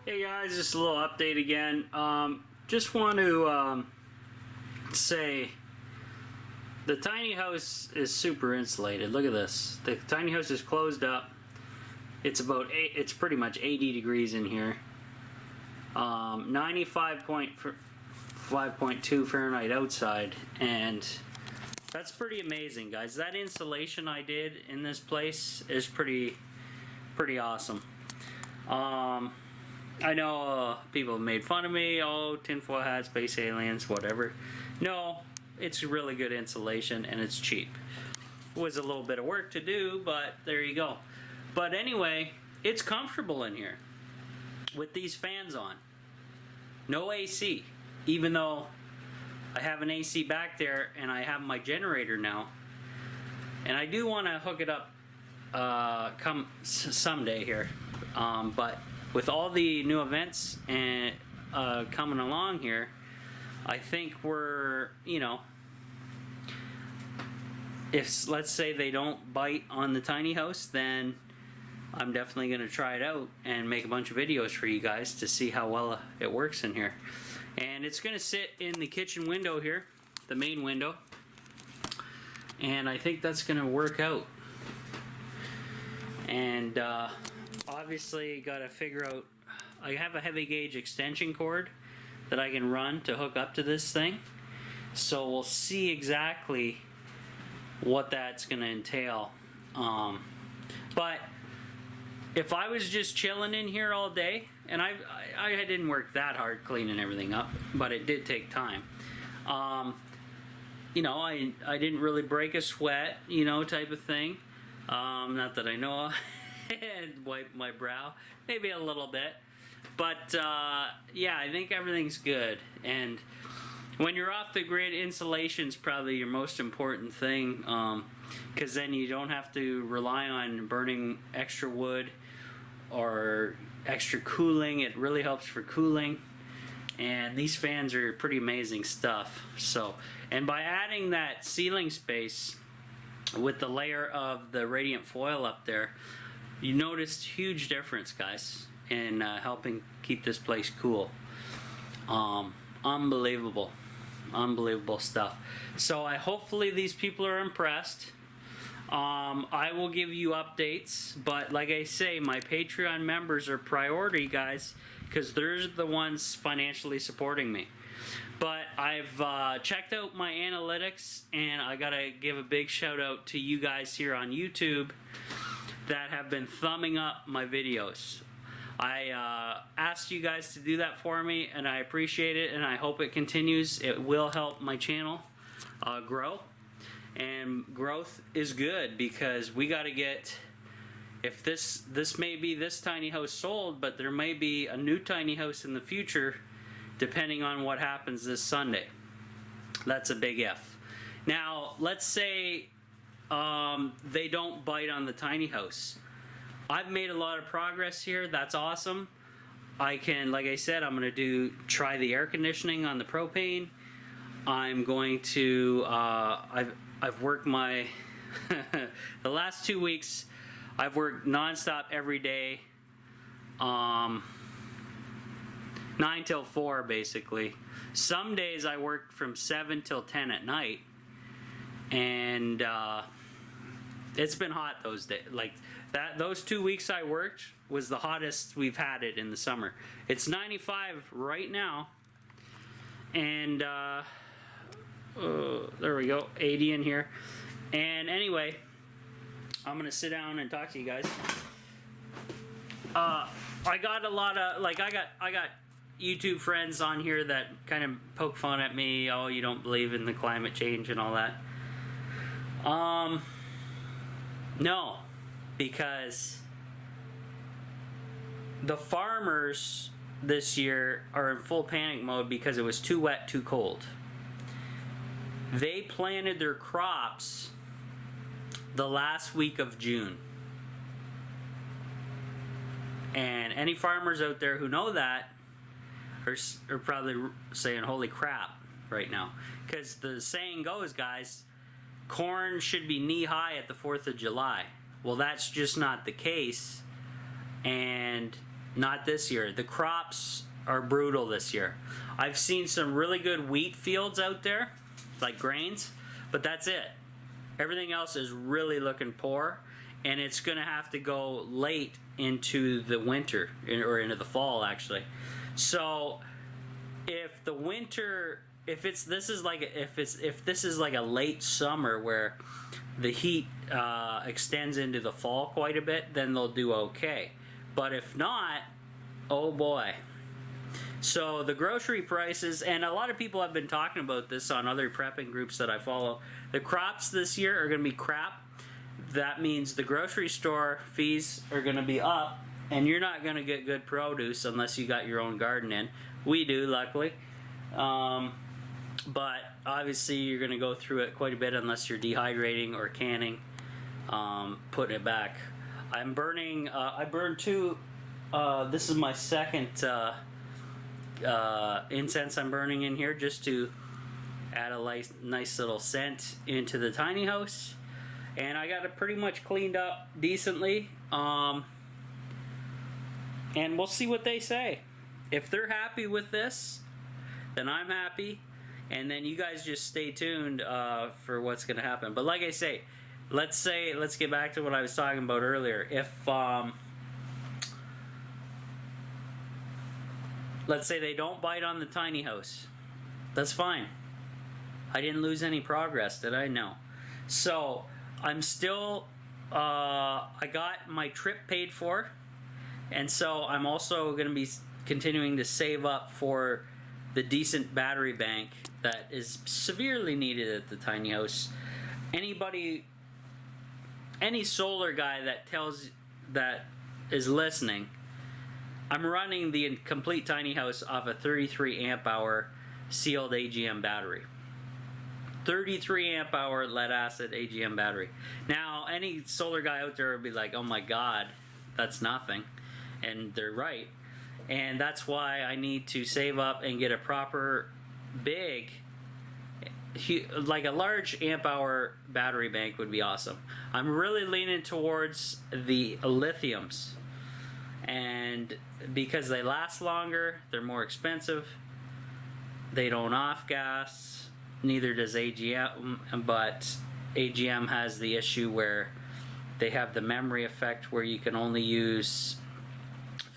Hey guys, just a little update again. Just want to say the tiny house is super insulated. Look at this. The tiny house is closed up. It's it's pretty much 80 degrees in here. 95.2 Fahrenheit outside, and that's pretty amazing, guys. That insulation I did in this place is pretty awesome. I know people have made fun of me, oh, tinfoil hat, space aliens, whatever. No, it's really good insulation and it's cheap. It was a little bit of work to do, but there you go. But anyway, it's comfortable in here with these fans on. No AC, even though I have an AC back there and I have my generator now. And I do want to hook it up someday here, but with all the new events and coming along here, I think we're, if let's say they don't bite on the tiny house, then I'm definitely going to try it out and make a bunch of videos for you guys to see how well it works in here. And it's going to sit in the kitchen window here, the main window, and I think that's going to work out. And obviously got to figure out, I have a heavy gauge extension cord that I can run to hook up to this thing, so we'll see exactly what that's going to entail. But if I was just chilling in here all day, and I didn't work that hard cleaning everything up, but it did take time. I didn't really break a sweat, type of thing. Not that I know of. And wipe my brow, maybe a little bit, but yeah, I think everything's good. And when you're off the grid, insulation's probably your most important thing, because then you don't have to rely on burning extra wood or extra cooling. It really helps for cooling, and these fans are pretty amazing stuff. So, and by adding that ceiling space with the layer of the radiant foil up there, you noticed huge difference, guys, in helping keep this place cool. Unbelievable stuff. So hopefully these people are impressed. I will give you updates, but like I say, my Patreon members are priority, guys, because they're the ones financially supporting me. But I've checked out my analytics, and I gotta give a big shout out to you guys here on YouTube that have been thumbing up my videos. I asked you guys to do that for me, and I appreciate it, and I hope it continues. It will help my channel grow, and growth is good, because we got to get, if this may be this tiny house sold, but there may be a new tiny house in the future depending on what happens this Sunday. That's a big if. Now let's say they don't bite on the tiny house. I've made a lot of progress here. That's awesome. I can, like I said, I'm going to try the air conditioning on the propane. I'm going to I've worked my the last 2 weeks I've worked nonstop every day, 9 till 4 basically. Some days I worked from 7 till 10 at night, and it's been hot those days. Like that, those 2 weeks I worked was the hottest we've had it in the summer. It's 95 right now, and there we go, 80 in here. And anyway, I'm gonna sit down and talk to you guys. I got a lot of, I got YouTube friends on here that kind of poke fun at me. Oh, you don't believe in the climate change and all that. No, because the farmers this year are in full panic mode because it was too wet, too cold. They planted their crops the last week of June. And any farmers out there who know that are probably saying, holy crap, right now. Because the saying goes, guys, corn should be knee-high at the 4th of July. Well, that's just not the case. And Not this year. The crops are brutal this year. I've seen some really good wheat fields out there, like grains, but that's it. Everything else is really looking poor, and it's going to have to go late into the winter, or into the fall actually. So if the winter, if this is like a late summer where the heat extends into the fall quite a bit, then they'll do okay. But if not, oh boy. So the grocery prices, and a lot of people have been talking about this on other prepping groups that I follow. The crops this year are going to be crap. That means the grocery store fees are going to be up, and you're not going to get good produce unless you got your own garden in. We do, luckily. But obviously you're going to go through it quite a bit unless you're dehydrating or canning, putting it back. I'm burning, I burned two, this is my second incense I'm burning in here, just to add a nice little scent into the tiny house. And I got it pretty much cleaned up decently, and we'll see what they say. If they're happy with this, then I'm happy, and then you guys just stay tuned for what's going to happen. But like I say, let's get back to what I was talking about earlier. If let's say they don't bite on the tiny house, that's fine. I didn't lose any progress, did I? No. So I'm still, I got my trip paid for, and so I'm also going to be continuing to save up for the decent battery bank that is severely needed at the tiny house. Anybody, any solar guy that is listening, I'm running the complete tiny house off a 33 amp hour sealed AGM battery. 33 amp hour lead acid AGM battery. Now, any solar guy out there would be like, oh my god, that's nothing. And they're right. And that's why I need to save up and get a proper big, like a large amp hour battery bank would be awesome. I'm really leaning towards the lithiums, and because they last longer, they're more expensive, they don't off gas, neither does AGM, but AGM has the issue where they have the memory effect where you can only use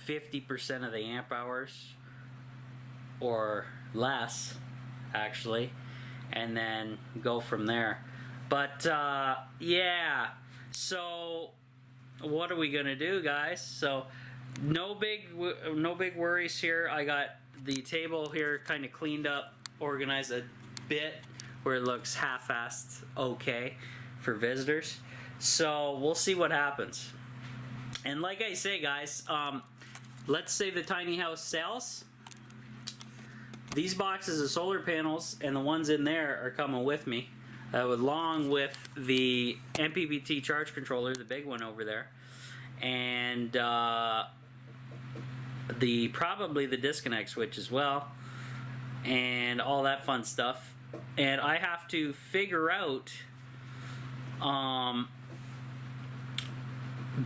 50% of the amp hours or less, actually, and then go from there. But yeah, so what are we gonna do, guys? So no big worries here. I got the table here kind of cleaned up, organized a bit where it looks half-assed okay for visitors. So we'll see what happens. And like I say, guys, let's say the tiny house sells. These boxes of solar panels and the ones in there are coming with me, along with the MPPT charge controller, the big one over there, and probably the disconnect switch as well, and all that fun stuff. And I have to figure out,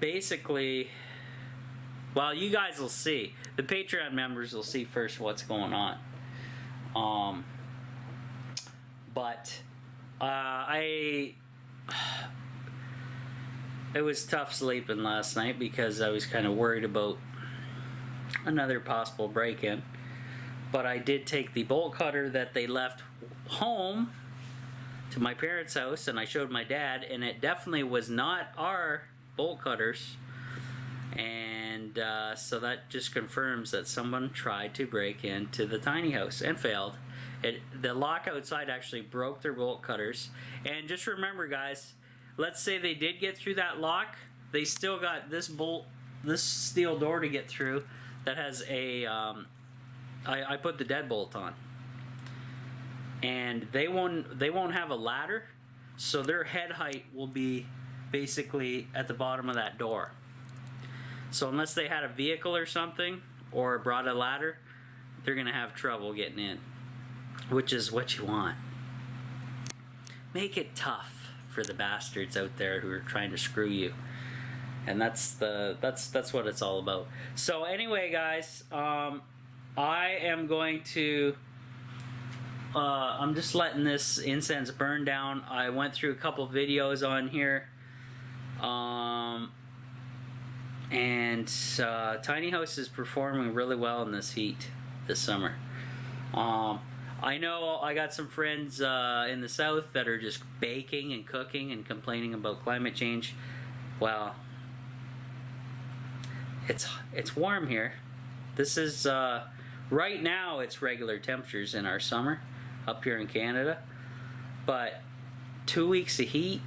basically, well, you guys will see. The Patreon members will see first what's going on. But it was tough sleeping last night because I was kind of worried about another possible break-in. But I did take the bolt cutter that they left home to my parents' house, and I showed my dad, and it definitely was not our bolt cutters. And so that just confirms that someone tried to break into the tiny house and failed. The lock outside actually broke their bolt cutters. And just remember, guys, let's say they did get through that lock, they still got this steel door to get through that has a I put the deadbolt on, and they won't have a ladder, so their head height will be basically at the bottom of that door. So unless they had a vehicle or something, or brought a ladder, they're gonna have trouble getting in, which is what you want. Make it tough for the bastards out there who are trying to screw you. and that's what it's all about. So anyway, guys, I am going to. I'm just letting this incense burn down. I went through a couple videos on here. And tiny house is performing really well in this heat this summer. I know I got some friends in the south that are just baking and cooking and complaining about climate change. Well, it's warm here. This is right now it's regular temperatures in our summer up here in Canada, but 2 weeks of heat,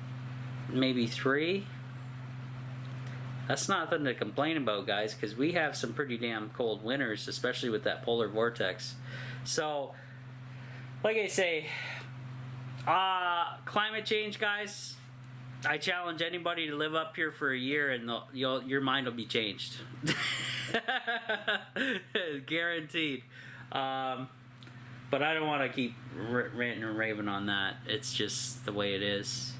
maybe 3. That's nothing to complain about, guys, because we have some pretty damn cold winters, especially with that polar vortex. So, like I say, climate change, guys, I challenge anybody to live up here for a year and your mind will be changed. Guaranteed. But I don't want to keep ranting and raving on that. It's just the way it is.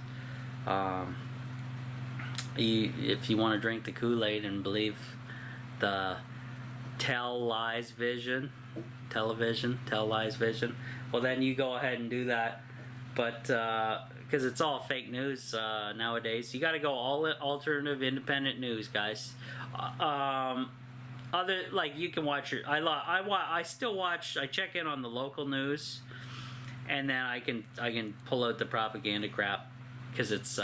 If you want to drink the Kool-Aid and believe the tell lies vision, well then you go ahead and do that. But because it's all fake news nowadays, you got to go all alternative, independent news, guys. Other, like, you can watch your. I still watch. I check in on the local news, and then I can pull out the propaganda crap, because it's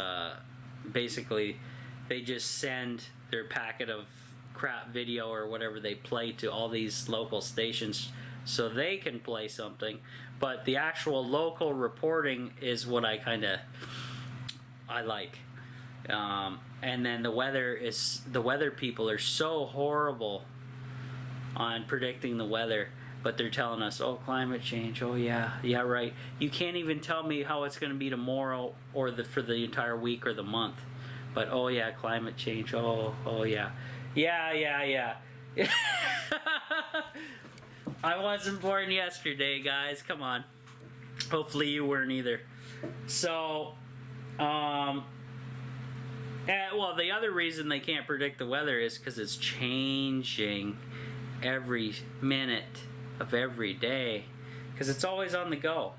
basically they just send their packet of crap video or whatever they play to all these local stations so they can play something, but the actual local reporting is what I like. And then the weather people are so horrible on predicting the weather, but they're telling us, oh, climate change, oh yeah, right. You can't even tell me how it's going to be tomorrow or for the entire week or the month, but oh yeah, climate change, oh yeah. I wasn't born yesterday, guys, come on. Hopefully you weren't either. So, well, the other reason they can't predict the weather is because it's changing every minute of every day, because it's always on the go.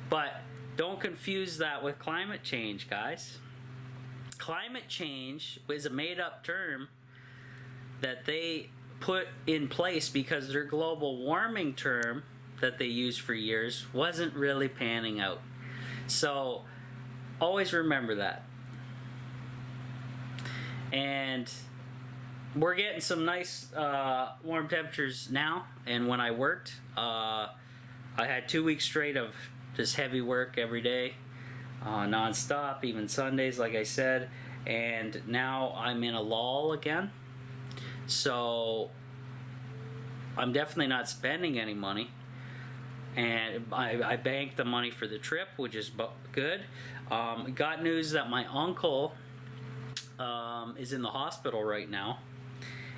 But don't confuse that with climate change, guys. Climate change is a made-up term that they put in place because their global warming term that they used for years wasn't really panning out. So always remember that. And we're getting some nice warm temperatures now, and when I worked, I had 2 weeks straight of just heavy work every day, non-stop, even Sundays, like I said, and now I'm in a lull again, so I'm definitely not spending any money, and I banked the money for the trip, which is good. Got news that my uncle is in the hospital right now,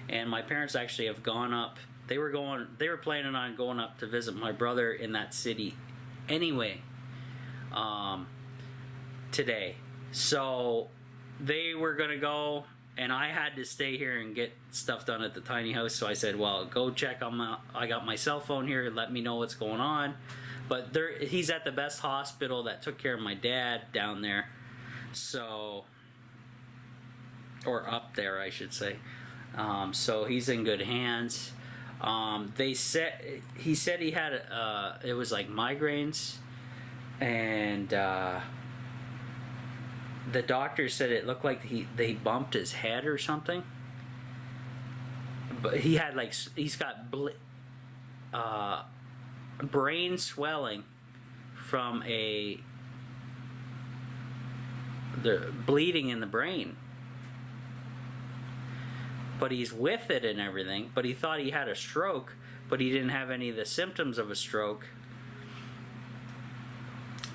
and my parents actually have gone up. They were planning on going up to visit my brother in that city anyway, today. So they were gonna go, and I had to stay here and get stuff done at the tiny house. So I said, well, go check on I got my cell phone here, let me know what's going on. But he's at the best hospital that took care of my dad down there, so, or up there I should say. So he's in good hands. He said he had it was like migraines, and the doctor said it looked like they bumped his head or something. But he had he's got brain swelling from the bleeding in the brain. But he's with it and everything, but he thought he had a stroke, but he didn't have any of the symptoms of a stroke.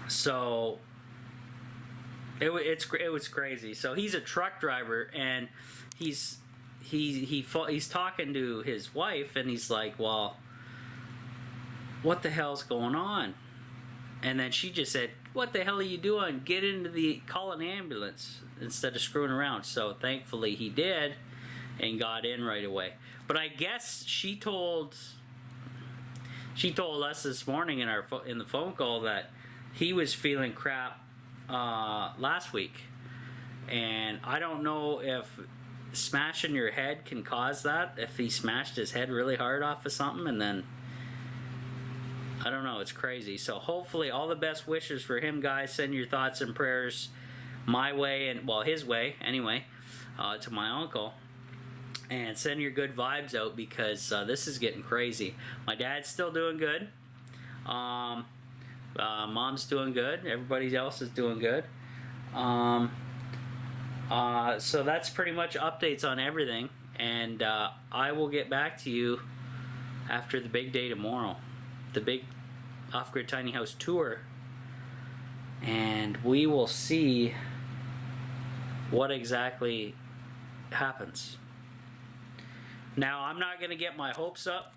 So it was crazy. So he's a truck driver, and he's talking to his wife, and he's like, well, what the hell's going on? And then she just said, what the hell are you doing? Get into the, call an ambulance instead of screwing around. So thankfully he did and got in right away. But I guess she told us this morning in the phone call that he was feeling crap last week. And I don't know if smashing your head can cause that, if he smashed his head really hard off of something, and then I don't know, it's crazy. So hopefully, all the best wishes for him, guys. Send your thoughts and prayers my way, and well, his way anyway, to my uncle, and send your good vibes out, because this is getting crazy. My dad's still doing good, mom's doing good, everybody else is doing good. So that's pretty much updates on everything, and I will get back to you after the big day tomorrow, the big off-grid tiny house tour, and we will see what exactly happens. Now, I'm not going to get my hopes up,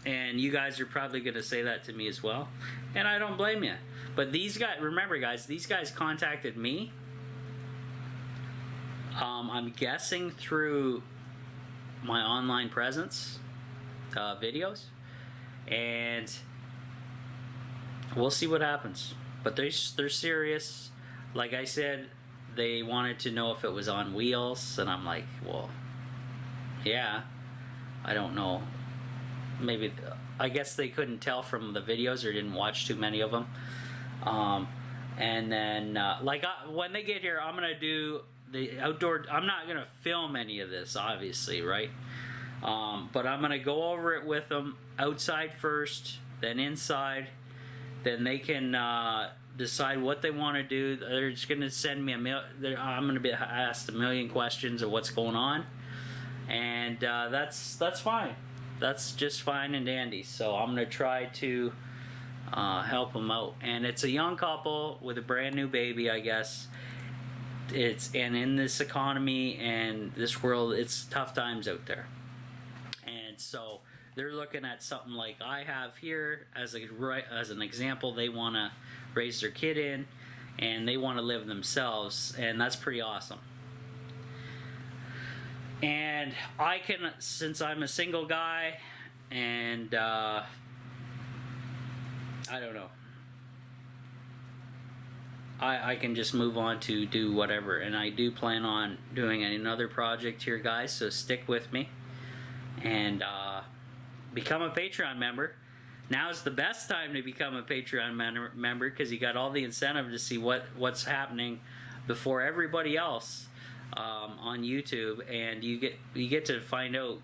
and you guys are probably going to say that to me as well, and I don't blame you. But these guys, remember guys, these guys contacted me. I'm guessing through my online presence videos, and we'll see what happens. But they're serious. Like I said, they wanted to know if it was on wheels, and I'm like, well, yeah, I don't know. Maybe, I guess they couldn't tell from the videos or didn't watch too many of them. And then, when they get here, I'm going to do the outdoor. I'm not going to film any of this, obviously, right? But I'm going to go over it with them outside first, then inside. Then they can decide what they want to do. They're just going to send me I'm going to be asked a million questions of what's going on, and that's fine. That's just fine and dandy. So I'm going to try to help them out. And it's a young couple with a brand new baby, I guess. And in this economy and this world, it's tough times out there. And so they're looking at something like I have here as an example. They want to raise their kid in, and they want to live themselves, and that's pretty awesome. And I can, since I'm a single guy, and I don't know, I can just move on to do whatever. And I do plan on doing another project here, guys, so stick with me and become a Patreon member. Now's the best time to become a Patreon member, because you got all the incentive to see what's happening before everybody else on YouTube, and you get to find out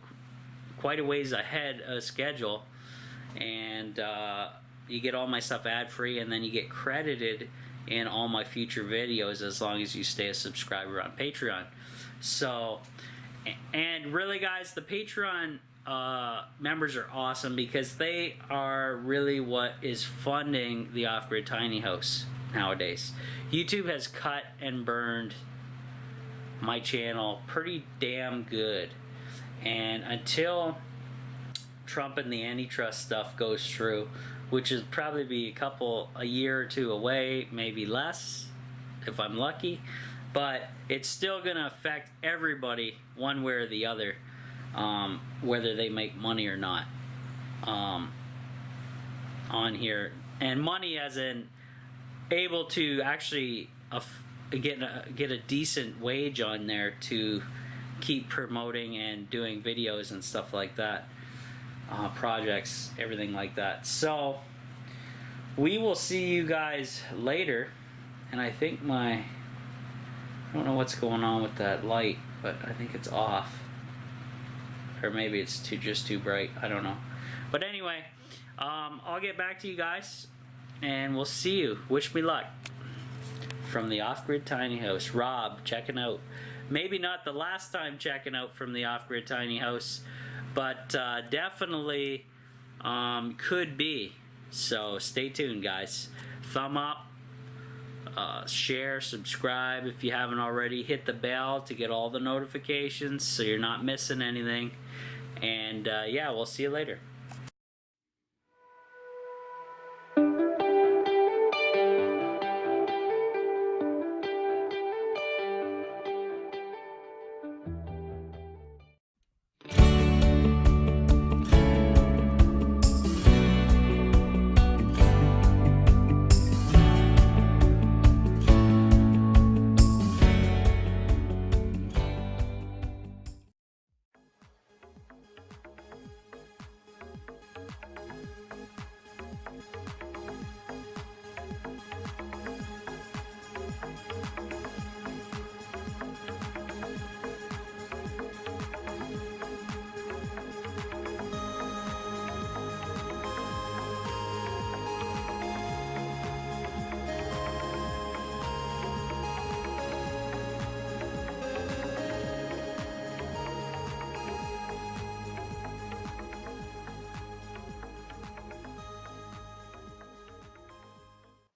quite a ways ahead of schedule, and you get all my stuff ad free, and then you get credited in all my future videos as long as you stay a subscriber on Patreon. So, and really guys, the Patreon members are awesome, because they are really what is funding the off-grid tiny house nowadays. YouTube has cut and burned my channel pretty damn good, and until Trump and the antitrust stuff goes through, which is probably be a year or two away, maybe less if I'm lucky, but it's still gonna affect everybody one way or the other, whether they make money or not on here. And money as in able to actually get a decent wage on there to keep promoting and doing videos and stuff like that, projects, everything like that. So we will see you guys later. And I think I don't know what's going on with that light, but I think it's off, or maybe it's just too bright, I don't know. But anyway, I'll get back to you guys, and we'll see you. Wish me luck. From the off-grid tiny house, Rob checking out. Maybe not the last time checking out from the off-grid tiny house, but definitely could be. So stay tuned, guys. Thumb up, share, subscribe if you haven't already. Hit the bell to get all the notifications so you're not missing anything. And yeah, we'll see you later.